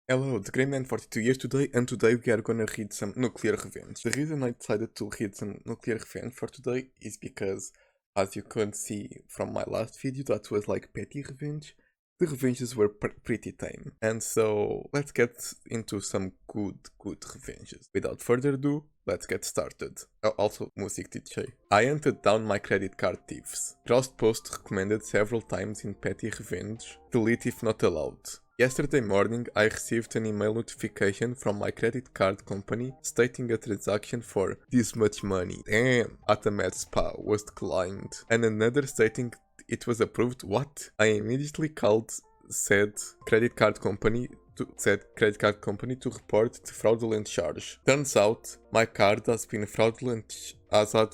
Hello, the Grey Man 42 years today, and today we are gonna read some Nuclear Revenge. The reason I decided to read some Nuclear Revenge for today is because, as you could see from my last video that was like petty revenge, the revenges were pretty tame. And so, let's get into some good revenges. Without further ado, let's get started. Also, music DJ. I hunted down my credit card thieves. Crossed post recommended several times in petty revenge, delete if not allowed. Yesterday morning, I received an email notification from my credit card company stating a transaction for this much money, damn, at a med spa was declined, and another stating it was approved. What? I immediately called said credit card company to report the fraudulent charge. Turns out, my card has had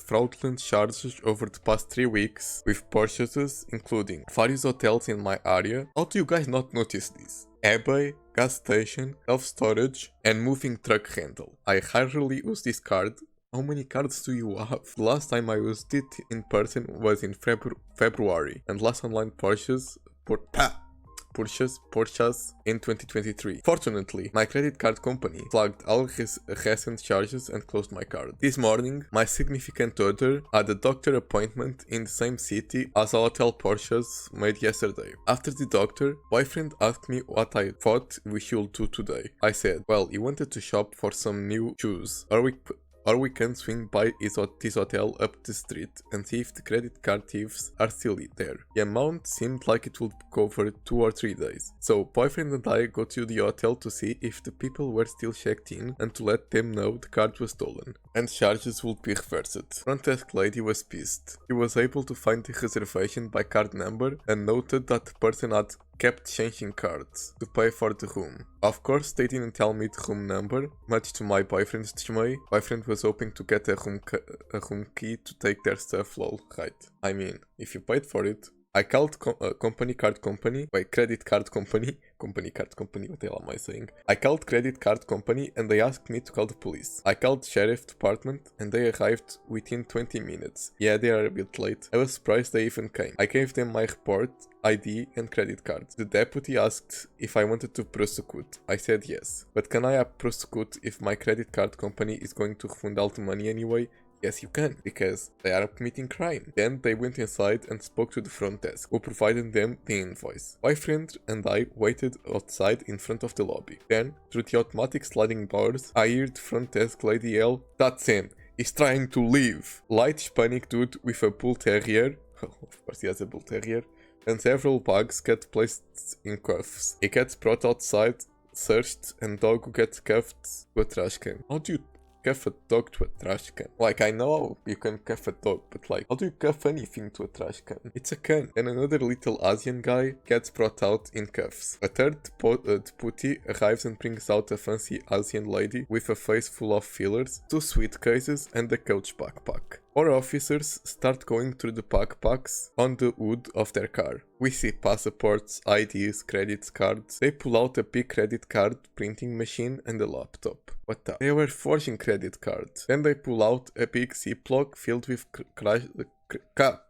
fraudulent charges over the past 3 weeks with purchases including various hotels in my area. How do you guys not notice this? eBay, gas station, self-storage, and moving truck rental. I rarely use this card. How many cards do you have? The last time I used it in person was in February, and last online purchase in 2023. Fortunately, my credit card company flagged all recent charges and closed my card. This morning, my significant other had a doctor appointment in the same city as a hotel purchase made yesterday. After the doctor, boyfriend asked me what I thought we should do today. I said, well, he wanted to shop for some new shoes, or we can swing by this hotel up the street and see if the credit card thieves are still there. The amount seemed like it would cover 2 or 3 days. So boyfriend and I go to the hotel to see if the people were still checked in and to let them know the card was stolen and charges would be reversed. Front desk lady was pissed. She was able to find the reservation by card number and noted that the person had kept changing cards to pay for the room. Of course, they didn't tell me the room number, much to my boyfriend's dismay. Boyfriend was hoping to get a room key to take their stuff, lol, right. I mean, if you paid for it. I called credit card company, what the hell am I saying? I called credit card company and they asked me to call the police. I called sheriff department and they arrived within 20 minutes. Yeah, they are a bit late. I was surprised they even came. I gave them my report, ID and credit card. The deputy asked if I wanted to prosecute. I said yes. But can I prosecute if my credit card company is going to refund all the money anyway? Yes, you can, because they are committing crime. Then they went inside and spoke to the front desk, who provided them the invoice. My friend and I waited outside in front of the lobby. Then, through the automatic sliding doors, I heard the front desk lady yell, "That's him! He's trying to leave!" Light Hispanic dude with a bull terrier, of course he has a bull terrier, and several bags get placed in cuffs. He gets brought outside, searched, and dog gets cuffed to a trash can. How do you cuff a dog to a trash can? Like, I know you can cuff a dog, but like, how do you cuff anything to a trash can? It's a can. And another little Asian guy gets brought out in cuffs. A third deputy arrives and brings out a fancy Asian lady with a face full of fillers, 2 suitcases and a couch backpack. 4 officers start going through the backpacks on the hood of their car. We see passports, IDs, credit cards. They pull out a big credit card printing machine and a laptop. What the? They were forging credit cards. Then they pull out a big Ziploc filled with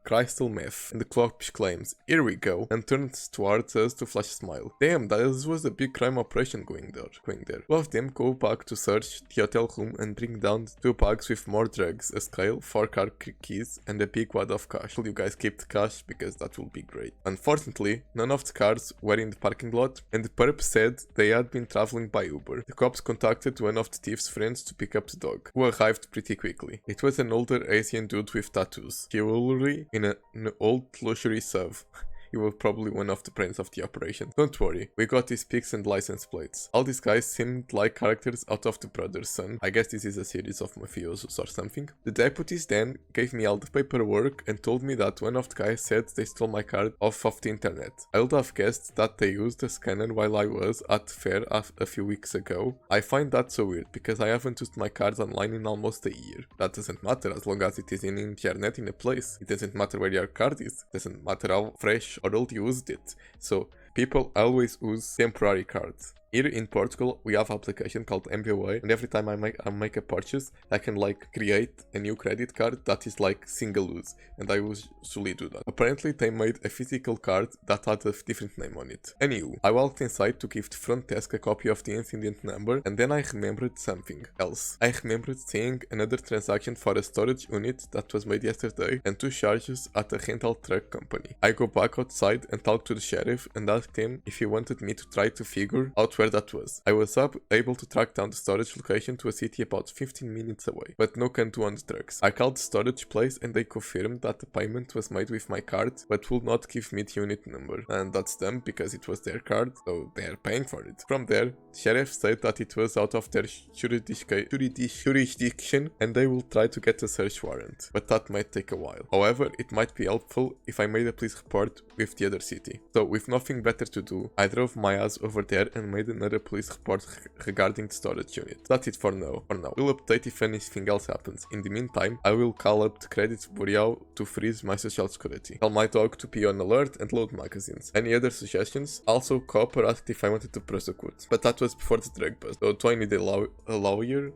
crystal meth, and the clock exclaims, "Here we go," and turns towards us to flash a smile. Damn, that was a big crime operation going there. 2 of them go back to search the hotel room and bring down 2 bags with more drugs, a scale, 4 car keys, and a big wad of cash. Will you guys keep the cash? Because that will be great. Unfortunately, none of the cars were in the parking lot, and the perp said they had been traveling by Uber. The cops contacted one of the thief's friends to pick up the dog, who arrived pretty quickly. It was an older Asian dude with tattoos. Jewelry in an old luxury SUV. He was probably one of the brains of the operation. Don't worry, we got his pics and license plates. All these guys seemed like characters out of The Brother's Son. I guess this is a series of mafiosos or something. The deputies then gave me all the paperwork and told me that one of the guys said they stole my card off of the internet. I would have guessed that they used a scanner while I was at the fair a few weeks ago. I find that so weird because I haven't used my cards online in almost a year. That doesn't matter as long as it is in the internet in a place. It doesn't matter where your card is. It doesn't matter how fresh or old you used it. So people always use temporary cards. Here in Portugal, we have an application called MBWay, and every time I make a purchase, I can like create a new credit card that is like single use, and I usually do that. Apparently, they made a physical card that had a different name on it. Anywho, I walked inside to give the front desk a copy of the incident number, and then I remembered something else. I remembered seeing another transaction for a storage unit that was made yesterday, and 2 charges at a rental truck company. I go back outside and talk to the sheriff and asked him if he wanted me to try to figure out where that was. I was able to track down the storage location to a city about 15 minutes away, but no can do on the trucks. I called the storage place and they confirmed that the payment was made with my card, but would not give me the unit number. And that's them because it was their card, so they are paying for it. From there, the sheriff said that it was out of their jurisdiction and they will try to get a search warrant, but that might take a while. However, it might be helpful if I made a police report with the other city. So with nothing better to do, I drove my ass over there and made another police report regarding the storage unit. That's it for now. We'll update if anything else happens. In the meantime, I will call up the credit bureau to freeze my social security. Tell my dog to be on alert and load magazines. Any other suggestions? Also, Copper asked if I wanted to prosecute, but that was before the drug bust. So do I need a lawyer?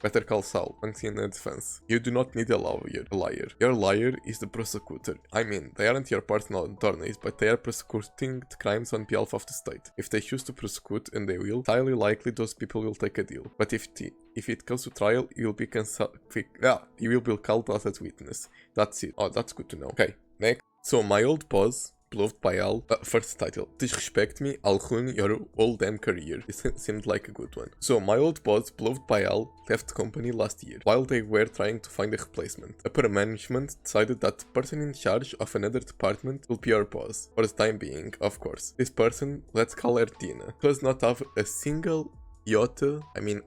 Better call Saul. Thanks in advance. You do not need a liar. Your liar is the prosecutor. I mean, they aren't your personal attorneys, but they are prosecuting the crimes on behalf of the state. If they choose to prosecute, and they will, highly likely those people will take a deal. But if it goes to trial, you will be called as a witness. That's it. Oh, that's good to know. Okay, next. So my old boss, beloved by all, first title, Disrespect Me, I'll ruin your whole damn career. This seemed like a good one. So my old boss, beloved by all, left the company last year, while they were trying to find a replacement. Upper management decided that the person in charge of another department will be our boss, for the time being, of course. This person, let's call her Tina, does not have a single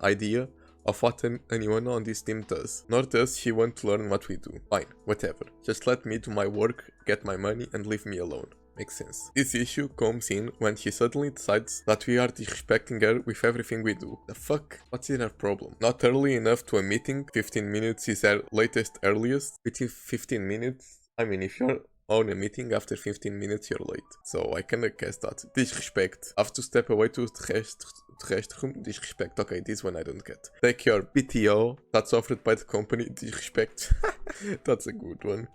idea of what anyone on this team does, nor does she want to learn what we do. Fine, whatever. Just let me do my work, get my money, and leave me alone. Makes sense. This issue comes in when she suddenly decides that we are disrespecting her with everything we do. The fuck? What's in her problem? Not early enough to a meeting, 15 minutes is her latest earliest. Within 15 minutes? I mean, if you're on a meeting after 15 minutes, you're late. So I kinda guess that. Disrespect. Have to step away to the restroom. Disrespect. Okay, this one I don't get. Take your PTO that's offered by the company. Disrespect. That's a good one.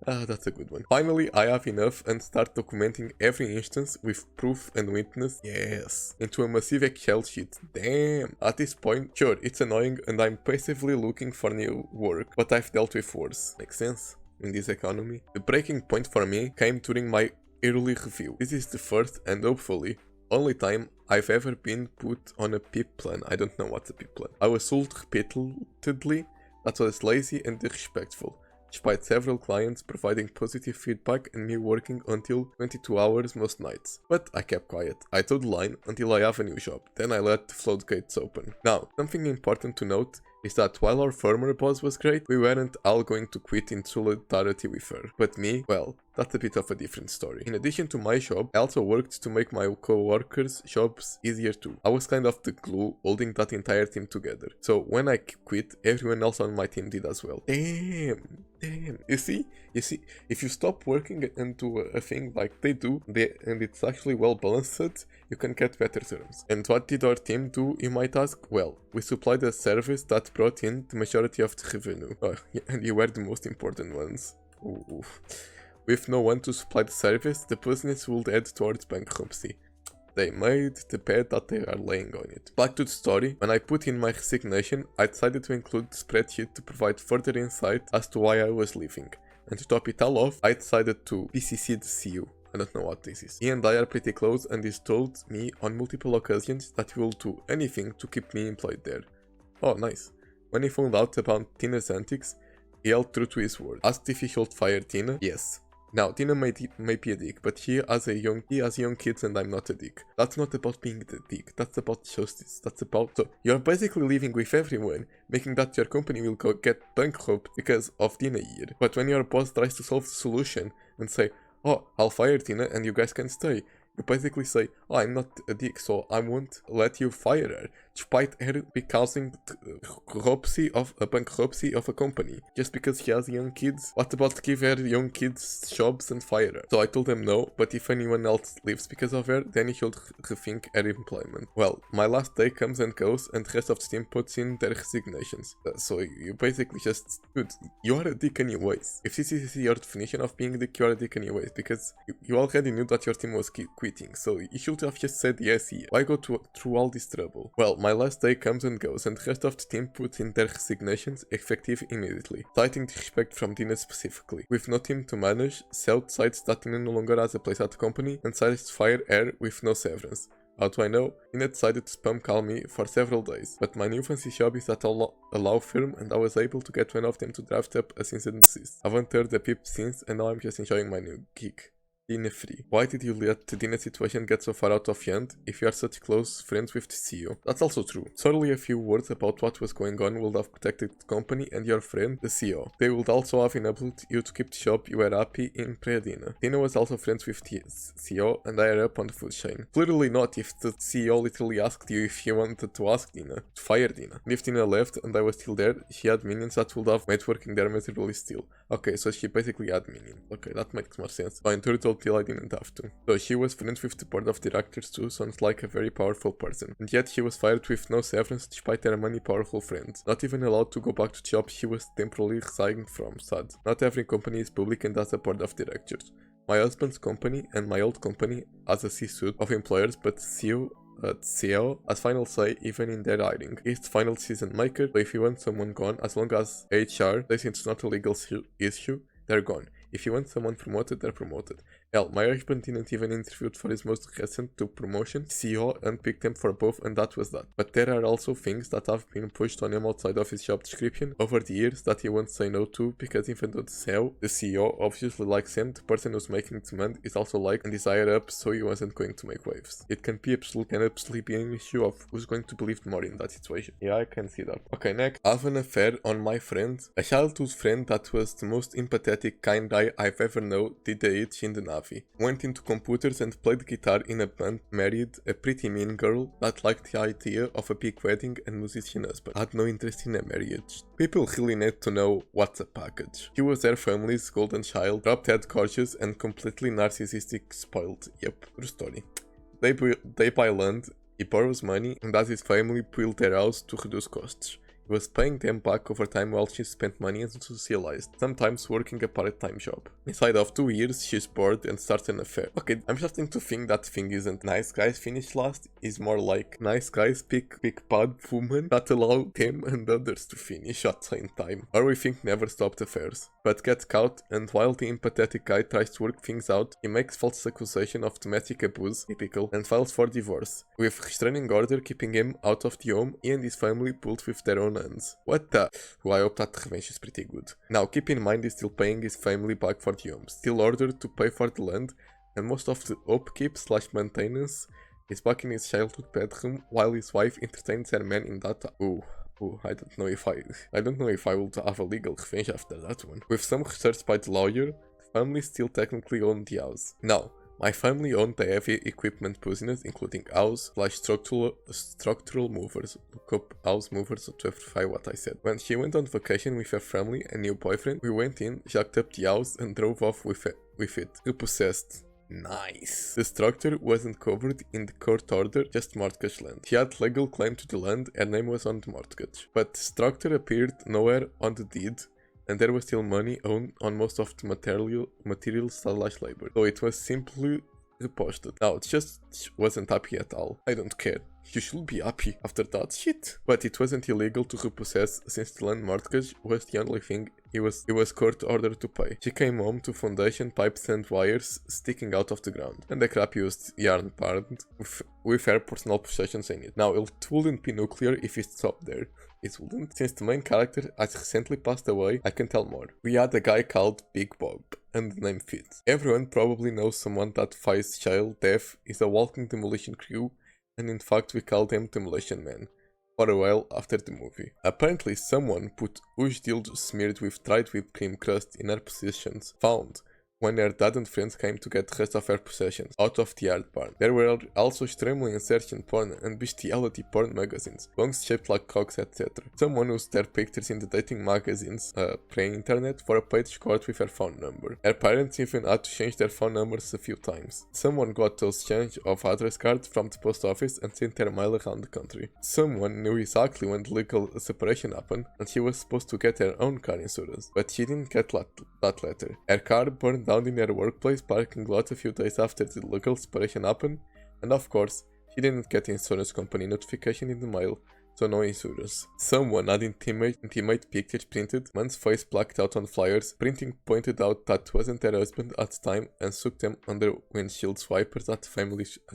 That's a good one. Finally, I have enough and start documenting every instance with proof and witness, yes, into a massive Excel sheet. Damn. At this point, sure, it's annoying and I'm passively looking for new work, but I've dealt with worse. Makes sense in this economy. The breaking point for me came during my yearly review. This is the first and hopefully only time I've ever been put on a PIP plan. I don't know what's a PIP plan. I was told repeatedly that was lazy and disrespectful, despite several clients providing positive feedback and me working until 22 hours most nights. But I kept quiet. I toed the line until I have a new job. Then I let the floodgates open. Now, something important to note is that while our former boss was great, we weren't all going to quit in solidarity with her. But me, well, that's a bit of a different story. In addition to my job, I also worked to make my co-workers' jobs easier too. I was kind of the glue holding that entire team together. So when I quit, everyone else on my team did as well. Damn. You see, if you stop working into a thing like they do, and it's actually well balanced, you can get better terms. And what did our team do, you might ask? Well, we supplied a service that brought in the majority of the revenue. Oh, yeah, and you were the most important ones. Ooh. With no one to supply the service, the business would head towards bankruptcy. They made the bet that they are laying on it. Back to the story, when I put in my resignation, I decided to include the spreadsheet to provide further insight as to why I was leaving. And to top it all off, I decided to PCC the CEO. I don't know what this is. He and I are pretty close and he's told me on multiple occasions that he will do anything to keep me employed there. Oh, nice. When he found out about Tina's antics, he held true to his word. Asked if he should fire Tina? Yes. Now, Tina may be a dick, but he has young kids and I'm not a dick. That's not about being the dick, that's about justice, so you're basically living with everyone, making that your company will get bankrupt because of Tina here. But when your boss tries to solve the solution and say, oh, I'll fire Tina and you guys can stay, you basically say, oh, I'm not a dick, so I won't let you fire her. despite her be causing bankruptcy of a company, just because she has young kids. What about give her young kids jobs and fire her? So I told them no, but if anyone else leaves because of her, then you should rethink her employment. Well, my last day comes and goes, and the rest of the team puts in their resignations. So you basically just, dude, you are a dick anyways. If this is your definition of being a dick, you are a dick anyways, because you already knew that your team was quitting, so you should have just said yes here. Why go through all this trouble? Well, my last day comes and goes, and the rest of the team puts in their resignations effective immediately, citing disrespect from Dina specifically. With no team to manage, South cites that Dina no longer has a place at the company, and decides to fire her with no severance. How do I know? Dina decided to spam call me for several days, but my new fancy job is at a law firm, and I was able to get one of them to draft up a cease and desist. I haven't heard the peep since, and now I'm just enjoying my new gig. Dina free. Why did you let the Dina situation get so far out of hand if you are such close friends with the CEO? That's also true. Certainly a few words about what was going on would have protected the company and your friend, the CEO. They would also have enabled you to keep the job you were happy in pre-Dina. Dina was also friends with the CEO and higher up on the food chain. Clearly not if the CEO literally asked you if you wanted to ask Dina to fire Dina. And if Dina left and I was still there, she had minions that would have made working there miserably still. Okay, so she basically had minions. Okay, that makes more sense. So in total, till I didn't have to. So she was friends with the board of directors too, sounds like a very powerful person. And yet she was fired with no severance despite her many powerful friends. Not even allowed to go back to the job she was temporarily resigning from, sad. Not every company is public and has a board of directors. My husband's company and my old company has a C-suite of employers, but CEO has final say even in their hiring. He's the final decision maker, so if you want someone gone, as long as HR says it's not a legal issue, they're gone. If you want someone promoted, they're promoted. Hell, my husband didn't even interview for his most recent promotion. CEO unpicked him for both, and that was that. But there are also things that have been pushed on him outside of his job description over the years that he won't say no to, because even though the CEO obviously likes him, the person who's making the demand is also liked and is higher up, so he wasn't going to make waves. It can absolutely be an issue of who's going to believe more in that situation. Yeah, I can see that. Okay, next. I have an affair on my friend. A childhood friend that was the most empathetic, kind guy I've ever known, did the itch in the Navy. Went into computers and played guitar in a band, married a pretty mean girl that liked the idea of a big wedding and musician husband. Had no interest in a marriage. People really need to know what's a package. He was their family's golden child, drop-dead gorgeous and completely narcissistic spoiled. Yep, true story. They buy land, he borrows money, and as his family build their house to reduce costs. He was paying them back over time while she spent money and socialized, sometimes working a part-time job. Inside of 2 years, she's bored and starts an affair. Okay, I'm starting to think that thing isn't nice guys finish last, is more like nice guys pick bad women that allow them and others to finish at the same time. Or we think never stopped affairs. But gets caught, and while the empathetic guy tries to work things out, he makes false accusation of domestic abuse, typical, and files for divorce. With restraining order keeping him out of the home, he and his family pulled with their own hands. What the? Well, I hope that revenge is pretty good. Now, keep in mind he's still paying his family back for the home, still ordered to pay for the land, and most of the upkeep/maintenance is back in his childhood bedroom while his wife entertains her man in that. I don't know if I would have a legal revenge after that one. With some research by the lawyer, the family still technically owned the house. Now, my family owned the heavy equipment business, including structural movers. Look up house movers to verify what I said. When she went on vacation with her family and new boyfriend, we went in, jacked up the house and drove off with it. Repossessed. Nice. The structure wasn't covered in the court order, just mortgage land. She had legal claim to the land, her name was on the mortgage. But the structure appeared nowhere on the deed, and there was still money owed on most of the material/labor. So it was simply reposted. Now, it just wasn't happy at all. I don't care. You should be happy after that shit. But it wasn't illegal to repossess since the land mortgage was the only thing he was court ordered to pay. She came home to foundation pipes and wires sticking out of the ground, and a crap used yarn band with her personal possessions in it. Now, it wouldn't be nuclear if it stopped there. It wouldn't. Since the main character has recently passed away, I can tell more. We had a guy called Big Bob, and the name fits. Everyone probably knows someone that fights child death, is a walking demolition crew, and in fact we called him Demolition Man for a while after the movie. Apparently someone put Ush dildo smeared with dried whipped cream crust in her possessions, found when her dad and friends came to get the rest of her possessions out of the art barn. There were also extremely insertion porn and bestiality porn magazines, bongs shaped like cocks, etc. Someone used their pictures in the dating magazines, pre-internet, for a paid escort with her phone number. Her parents even had to change their phone numbers a few times. Someone got those change of address cards from the post office and sent their mail around the country. Someone knew exactly when the legal separation happened, and she was supposed to get her own car insurance, but she didn't get that letter. Her car burned down in her workplace parking lot a few days after the legal separation happened, and of course, she didn't get insurance company notification in the mail, so no insurance. Someone had intimate pictures printed, man's face blacked out on flyers, printing pointed out that wasn't her husband at the time and stuck them under windshield wipers at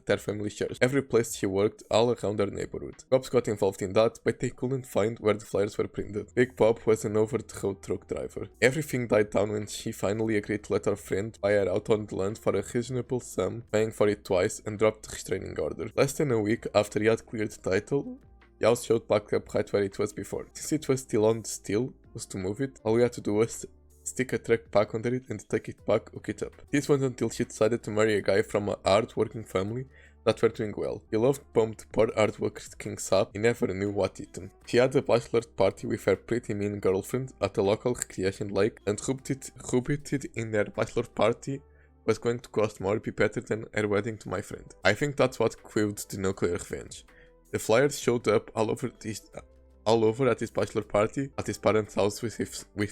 their family church. Every place she worked, all around her neighborhood. Cops got involved in that, but they couldn't find where the flyers were printed. Big Bob was an over-the-road truck driver. Everything died down when she finally agreed to let her friend buy her out on the land for a reasonable sum, paying for it twice, and dropped the restraining order. Less than a week after he had cleared the title, the house showed back up right where it was before. Since it was still on the steel, was to move it, all we had to do was stick a truck back under it and take it back, hook it up. This wasn't until she decided to marry a guy from a hard-working family that were doing well. He loved pumped poor hard-worker King Sap, he never knew what hit him. She had a bachelor party with her pretty mean girlfriend at a local recreation lake, and rubbed in their bachelor party was going to cost more, be better than her wedding to my friend. I think that's what fueled the NuclearRevenge. The flyers showed up all over at his bachelor party at his parents' house with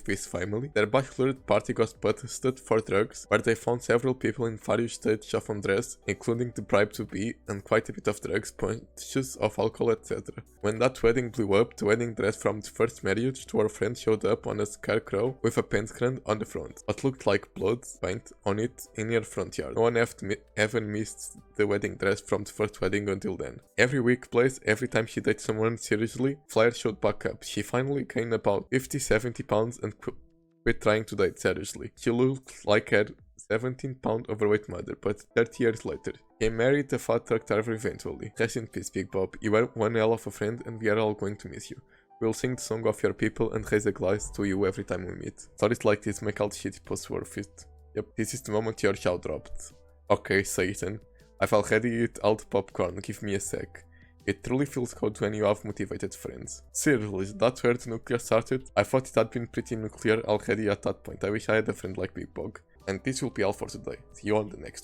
his family. Their bachelor party got busted for drugs, where they found several people in various states of undress, including the bribe to be, and quite a bit of drugs, punches of alcohol, etc. When that wedding blew up, the wedding dress from the first marriage to our friend showed up on a scarecrow with a pentagram on the front. What looked like blood paint on it in your front yard. No one ever missed the wedding dress from the first wedding until then. Every week plays, every time she dates someone seriously, flyers showed back up. She finally gained about 50-70 pounds and quit trying to date seriously. She looked like her 17-pound overweight mother, but 30 years later, he married a fat truck driver eventually. Rest in peace, Big Bob. You were one hell of a friend and we are all going to miss you. We'll sing the song of your people and raise a glass to you every time we meet. Stories like this make all the shitty posts worth it. Yep, this is the moment your jaw dropped. Okay, Satan. I've already eaten all the popcorn, give me a sec. It truly feels good when you have motivated friends. Seriously, that's where the nuclear started? I thought it had been pretty nuclear already at that point. I wish I had a friend like Big Bog. And this will be all for today. See you on the next one.